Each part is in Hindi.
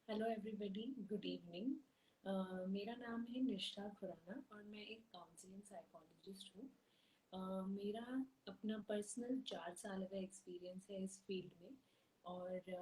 Hello everybody, good evening. मेरा नाम है निष्ठा खुराना और मैं एक काउंसलिंग साइकोलॉजिस्ट हूँ। मेरा अपना पर्सनल 4 साल का एक्सपीरियंस है इस फील्ड में। और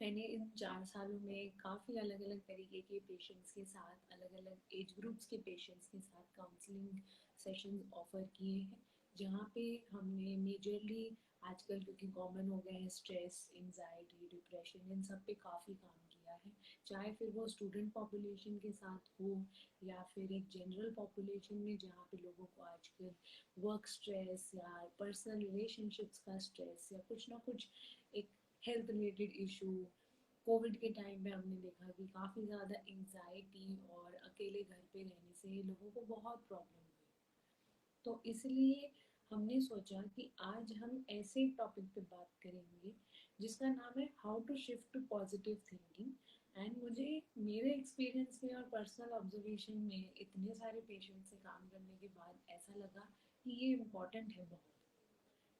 मैंने इन 4 सालों में काफ़ी अलग अलग तरीके के पेशेंट्स के साथ, अलग अलग एज ग्रुप्स के पेशेंट्स के साथ काउंसलिंग सेशंस ऑफ़र किए हैं, जहाँ पे हमने मेजरली आजकल, क्योंकि कॉमन हो गए हैं स्ट्रेस, एंजाइटी, डिप्रेशन, इन सब पे काफ़ी काम किया है। चाहे फिर वो स्टूडेंट पॉपुलेशन के साथ हो या फिर एक जनरल पॉपुलेशन में, जहाँ पे लोगों को आजकल वर्क स्ट्रेस या पर्सनल रिलेशनशिप्स का स्ट्रेस या कुछ ना कुछ एक हेल्थ रिलेटेड इशू। कोविड के टाइम में हमने देखा कि काफ़ी ज़्यादा एंजाइटी और अकेले घर पे रहने से लोगों को बहुत प्रॉब्लम हुई। तो इसलिए हमने सोचा कि आज हम ऐसे टॉपिक पे बात करेंगे जिसका नाम है how to shift to positive thinking. And मुझे मेरे एक्सपीरियंस में और पर्सनल ऑब्जर्वेशन में इतने सारे पेशेंट से काम करने के बाद ऐसा लगा कि ये इम्पॉर्टेंट है बहुत,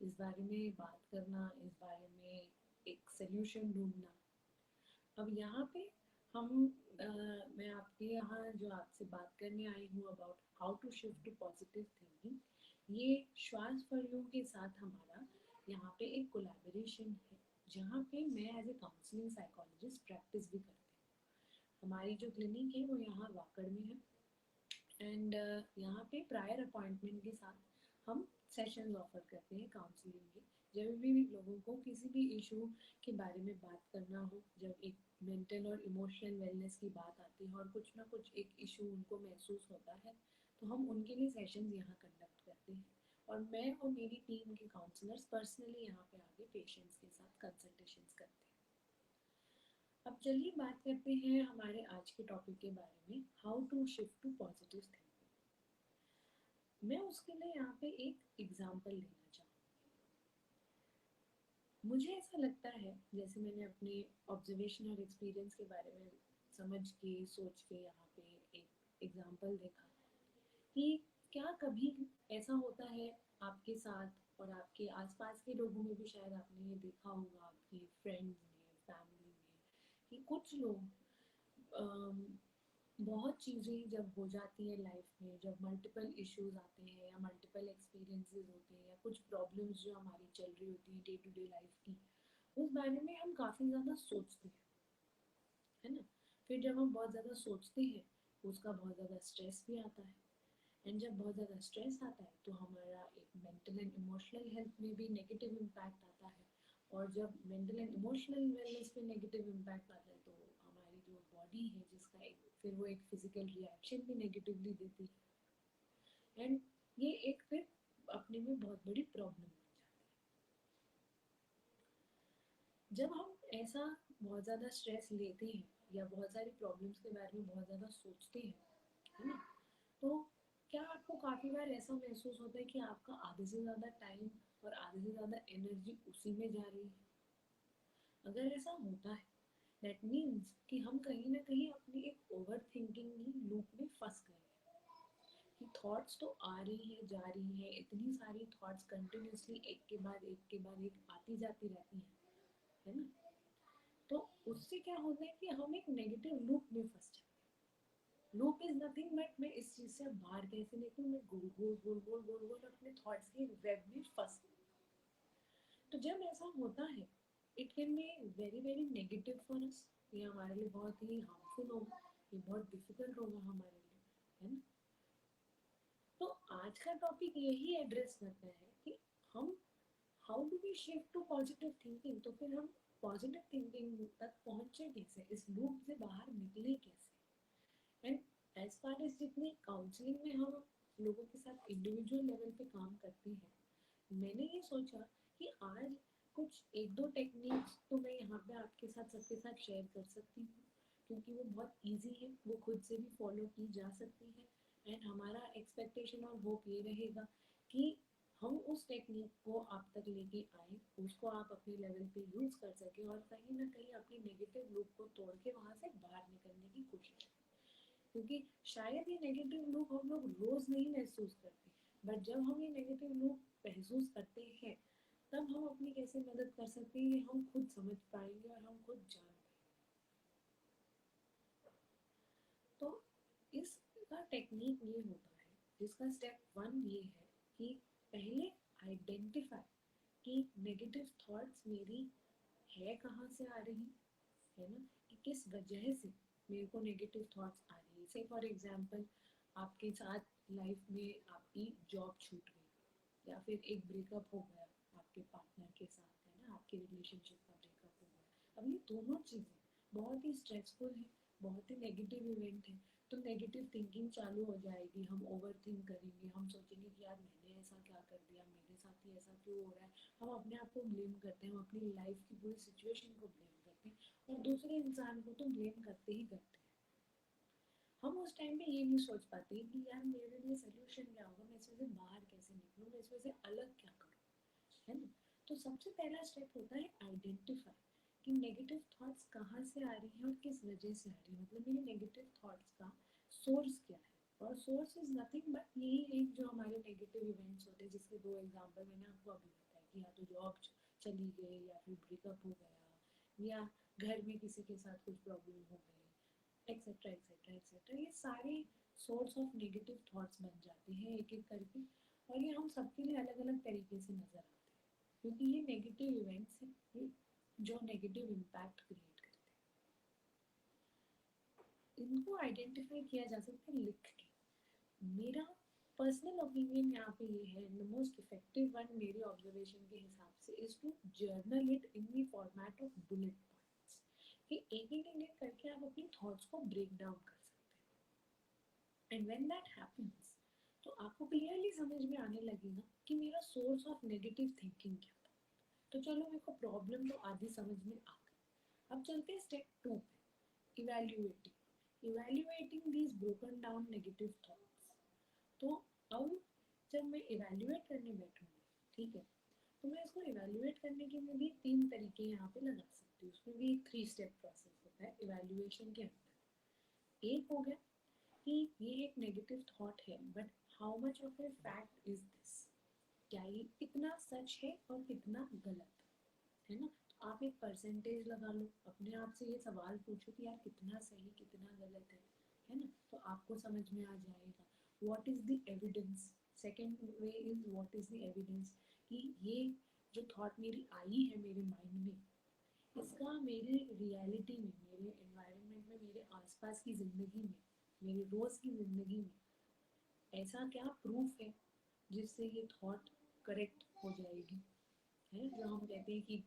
इस बारे में बात करना, इस बारे में एक सोल्यूशन ढूंढना। अब यहाँ पे हम मैं आपके यहाँ जो आपसे बात करने आई हूँ about how to shift to positive thinking, ये श्वास फॉर यू के साथ हमारा यहाँ पे एक कोलैबोरेशन है, जहाँ पे मैं as a counselling psychologist practice भी करती हूँ। हमारी जो क्लिनिक है वो यहाँ वाकड़ में है। एंड यहाँ पे प्रायर अपॉइंटमेंट के साथ हम सेशंस ऑफर करते हैं काउंसलिंग के। जब भी लोगों को किसी भी इशू के बारे में बात करना हो, जब एक मेंटल और इमोशनल वेलनेस की बात आती है और कुछ ना कुछ एक इशू उनको महसूस होता है, तो हम उनके लिए सेशंस यहाँ कंडक्ट करते हैं। और मैं और मेरी टीम के काउंसलर्स पर्सनली यहाँ पे आके पेशेंट्स के साथ कंसल्टेशंस करते हैं। अब चलिए बात करते हैं हमारे आज के टॉपिक के बारे में, how to shift to positive thinking. मैं उसके लिए यहाँ पे एक एग्जाम्पल लेना चाहूँगी। मुझे ऐसा लगता है, जैसे मैंने अपने ऑब्जर्वेशन और एक्सपीरियंस के बारे में समझ के सोच के यहाँ पे एक एग्जाम्पल देखा, कि क्या कभी ऐसा होता है आपके साथ और आपके आसपास के लोगों में भी, शायद आपने ये देखा होगा आपके फ्रेंड्स में, फैमिली में, कि कुछ लोग अम, बहुत चीज़ें जब हो जाती है लाइफ में, जब मल्टीपल इश्यूज आते हैं या मल्टीपल एक्सपीरियंसेस होते हैं या कुछ प्रॉब्लम्स जो हमारी चल रही होती है डे टू डे लाइफ की, उस बारे में हम काफ़ी ज़्यादा सोचते हैं, है ना। फिर जब हम बहुत ज़्यादा सोचते हैं, उसका बहुत ज़्यादा स्ट्रेस भी आता है। एंड जब बहुत ज़्यादा स्ट्रेस आता है तो हमारा एक मेंटल एंड इमोशनल हेल्थ में भी नेगेटिव इम्पैक्ट आता है। और जब मेंटल एंड इमोशनल वेलनेस पे नेगेटिव इम्पैक्ट आता है तो हमारी जो बॉडी है, जिसका एक फिर वो एक फिजिकल रिएक्शन भी नेगेटिवली देती है। एंड ये एक फिर अपने में बहुत बड़ी प्रॉब्लम बन जाती है। जब हम ऐसा बहुत ज़्यादा स्ट्रेस लेते हैं या बहुत सारी प्रॉब्लम्स के बारे में बहुत ज़्यादा सोचते हैं, है ना, तो क्या आपको काफ़ी बार ऐसा महसूस होता है कि आपका आधे से ज़्यादा टाइम और आधे से ज़्यादा एनर्जी उसी में जा रही है? अगर ऐसा होता है, दैट मीन्स कि हम कहीं ना कहीं अपनी एक ओवर थिंकिंग लूप में फंस गए हैं। कि थॉट्स तो आ रही है, जा रही है, इतनी सारी थॉट्स कंटिन्यूसली एक के बाद एक के बाद एक आती जाती रहती हैं, है ना। तो उससे क्या होता है कि हम एक नेगेटिव लूप में फंस जाते हैं। लूप इज नथिंग बट, मैं इस चीज से बाहर कैसे निकलूं, मैं गोल गोल गोल गोल गोल गोल अपने थॉट्स के वेब में फंस गई। तो जब ऐसा होता है, it can be very very negative for us. ये हमारे लिए बहुत ही हार्मफुल होगा, ये बहुत डिफिकल्ट होगा हमारे लिए, है ना। तो आज का टॉपिक यही एड्रेस करता है कि हम how do we shift to positive thinking. तो फिर हम पॉजिटिव थिंकिंग तक पहुंचे कैसे, इस लूप से बाहर निकले कैसे। एंड एज फार एज जितनी काउंसलिंग में हम लोगों के साथ इंडिविजुअल लेवल पे काम करते हैं, मैंने ये सोचा कि आज कुछ एक दो टेक्निक्स तो मैं यहाँ पे आपके साथ सबके साथ शेयर कर सकती हूँ, क्योंकि वो बहुत इजी है, वो खुद से भी फॉलो की जा सकती है। एंड हमारा एक्सपेक्टेशन और होप ये रहेगा कि हम उस टेक्निक को आप तक लेके आए, उसको आप अपने लेवल पे यूज कर सके और कहीं ना कहीं अपनी नेगेटिव लूप को तोड़ के वहां से बाहर निकलने की कोशिश करें। क्योंकि शायद ये नेगेटिव लूप हम लोग रोज नहीं महसूस करते, बट जब हम ये नेगेटिव लूप महसूस करते हैं, तब हम अपनी कैसे मदद कर सकते हैं ये हम खुद समझ पाएंगे और हम खुद जान पाएंगे। इसका टेक्निक ये होता है, इसका स्टेप 1 ये है कि पहले आइडेंटिफाई कि नेगेटिव थॉट्स मेरी है कहाँ से आ रही है ना, कि किस वजह से मेरे को नेगेटिव थॉट्स आ रही है। से फॉर एग्जांपल आपके साथ लाइफ में आपकी जॉब छूट गई, या फिर एक ब्रेकअप हो गया आपके पार्टनर के साथ, है ना, आपके रिलेशनशिप का ब्रेकअप हो गया। अब ये दोनों चीज़ें बहुत ही स्ट्रेसफुल है, बहुत ही नेगेटिव इवेंट है, तो नेगेटिव थिंकिंग चालू हो जाएगी, हम ओवर थिंक करेंगे, हम सोचेंगे कि यार मैंने ऐसा क्या कर दिया, मेरे साथ ही ऐसा क्यों हो रहा है। हम अपने आप को ब्लेम करते हैं, हम अपनी लाइफ की पूरी सिचुएशन को ब्लेम करते हैं, और दूसरे इंसान को तो ब्लेम करते ही करते हैं। हम उस टाइम पे ये नहीं सोच पाते कि यार मेरे लिए सोल्यूशन क्या होगा, मैं इसमें से बाहर कैसे निकलूँ, मैं इसमें से अलग क्या करूँ, है ना। तो सबसे पहला स्टेप होता है आइडेंटिफाई कि नेगेटिव थॉट्स कहाँ से आ रही हैं और किस वजह से आ रही है, मतलब मेरे नेगेटिव थॉट्स का सोर्स क्या है। और सोर्स इज नथिंग बट यही एक जो हमारे नेगेटिव इवेंट्स होते हैं, जिसके दो एग्जांपल मैंने आपको अभी बताया कि या तो जॉब चली गई, या फिर ब्रेकअप हो गया, या घर में किसी के साथ कुछ प्रॉब्लम हो गई, एक्सेट्रा एक्सेट्रा एक्सेट्रा। ये सारे सोर्स ऑफ नेगेटिव थॉट्स बन जाते हैं एक एक करके, और ये हम सबके लिए अलग अलग तरीके से नजर आते हैं, क्योंकि ये नेगेटिव इवेंट्स हैं, ये जो नेगेटिव इम्पैक्ट क्रिएट करते हैं। इनको आइडेंटिफाई किया जा सकता है लिख के। मेरा पर्सनल ओपिनियन यहाँ पे ये है, द मोस्ट इफेक्टिव वन मेरे ऑब्जर्वेशन के हिसाब से is to journal it in the format of bullet points, कि एक एक करके आप अपनी थॉट्स को ब्रेक डाउन कर सकते हैं। एंड व्हेन दैट हैपेंस, तो आपको क्लियरली समझ में आने लगेगा कि मेरा सोर्स ऑफ नेगेटिव थिंकिंग क्या था। तो चलो, मेरे को प्रॉब्लम तो आधी समझ में आ गई। अब चलते हैं स्टेप 2 पे, evaluating these broken down negative thoughts. तो अब जब मैं इवैल्यूएट करने बैठूंगी, ठीक है, तो मैं इसको इवैल्यूएट करने के लिए भी 3 तरीके यहाँ पे लगा सकती हूँ। उसमें भी एक 3 स्टेप प्रोसेस होता है इवैल्यूएशन के अंदर। एक हो गया कि ये एक नेगेटिव थॉट है, but how much of a fact is this, क्या ये कितना सच है और कितना गलत है ना। तो आप एक परसेंटेज लगा लो, अपने आप से ये सवाल पूछो कि यार कितना सही कितना गलत है ना, तो आपको समझ में आ जाएगा। What is the evidence, second way is what is the evidence, कि ये जो थॉट मेरी आई है मेरे माइंड में, इसका मेरे रियलिटी में, मेरे एनवायरनमेंट में, मेरे आसपास की ज़िंदगी में, मेरी रोज़ की ज़िंदगी में ऐसा क्या प्रूफ है जिससे ये थॉट करेक्ट हो जाएगी, है जो हम कहते हैं कि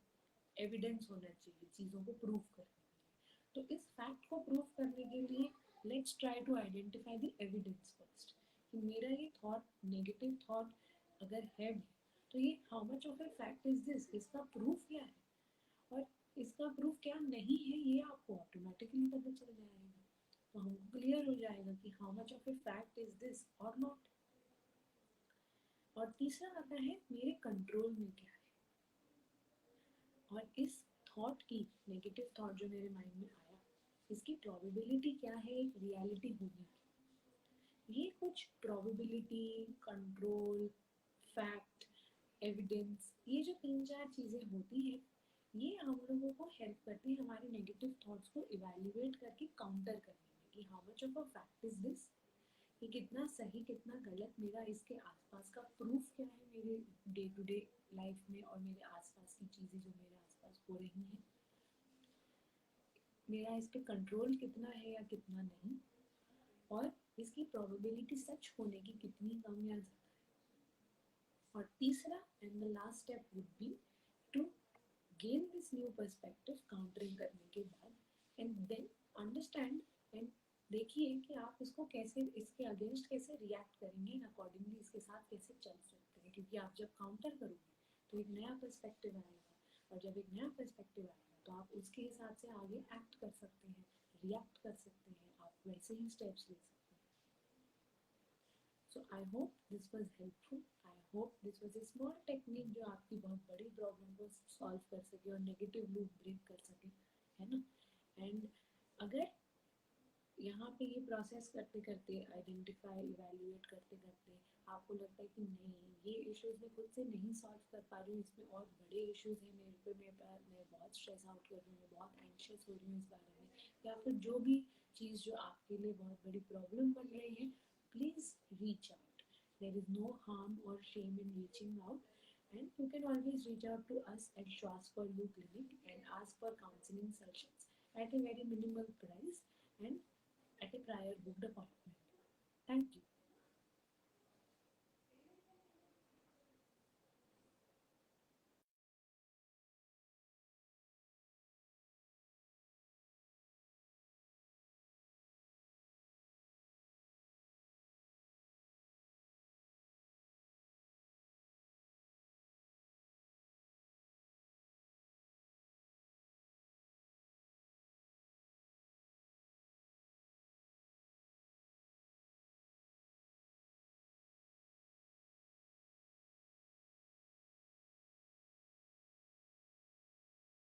एविडेंस होना चाहिए चीज़ों को प्रूफ करने के लिए। तो इस फैक्ट को प्रूफ करने के लिए let's try to identify the evidence first, कि मेरा ये थॉट नेगेटिव थॉट अगर है भी, तो ये how much of a fact is this, इसका प्रूफ क्या है, और इसका प्रूफ क्या नहीं है ये आपको ऑटोमेटिकली पता चल जाएगा। तो हमको क्लियर हो जाएगा कि how much of a fact is this और नॉट। और तीसरा आता है मेरे कंट्रोल में क्या है, और इस थॉट की, नेगेटिव थॉट जो मेरे माइंड में आया, इसकी प्रोबेबिलिटी क्या है एक रियलिटी होने की। ये कुछ प्रोबेबिलिटी, कंट्रोल, फैक्ट, एविडेंस, ये जो 3-4 चीज़ें होती हैं, ये हम लोगों को हेल्प करती है हमारे नेगेटिव थॉट्स को इवैल्यूएट करके काउंटर करने में, कि how much of a fact is this, कि कितना सही कितना गलत, मेरा इसके आसपास का प्रूफ क्या है मेरे डे टू डे लाइफ में, और मेरे आसपास की चीज़ें जो मेरे आसपास हो रही हैं, मेरा इस पे कंट्रोल कितना है या कितना नहीं, और इसकी प्रोबेबिलिटी सच होने की कितनी कम या ज़्यादा है। और तीसरा and the last step would be to gain this new perspective countering करने के बाद, एंड देन अंडरस्टैंड एंड देखिए कि आप इसको कैसे, इसके अगेंस्ट कैसे रिएक्ट करेंगे, अकॉर्डिंगली इसके साथ कैसे चल सकते हैं। क्योंकि आप जब काउंटर करोगे तो एक नया पर्सपेक्टिव आएगा, और जब एक नया पर्सपेक्टिव आएगा तो आप उसके हिसाब से आगे एक्ट कर सकते हैं, रिएक्ट कर सकते हैं, आप वैसे ही स्टेप्स ले सकते हैं। So I hope this was helpful, I hope this was a small technique जो आपकी बहुत बड़ी प्रॉब्लम को सॉल्व कर सके और नेगेटिव लूप ब्रेक कर सके, है ना। एंड अगर यहाँ पे ये प्रोसेस करते करते, आइडेंटिफाई इवैल्यूएट करते करते आपको लगता है कि नहीं ये इश्यूज मैं खुद से नहीं सॉल्व कर पा रही हूँ, इसमें और बड़े इश्यूज हैं मेरे पे, मैं बहुत स्ट्रेस आउट कर रही हूँ, मैं बहुत एंशियस हो रही हूँ इस बारे में, या फिर जो भी चीज़ जो आपके लिए बहुत बड़ी प्रॉब्लम बन रही है, please reach out. There is no harm or shame in reaching out, and you can always reach out to us at Shwas for You Clinic and ask for counseling sessions at a very minimal price and at a prior booked appointment. Thank you.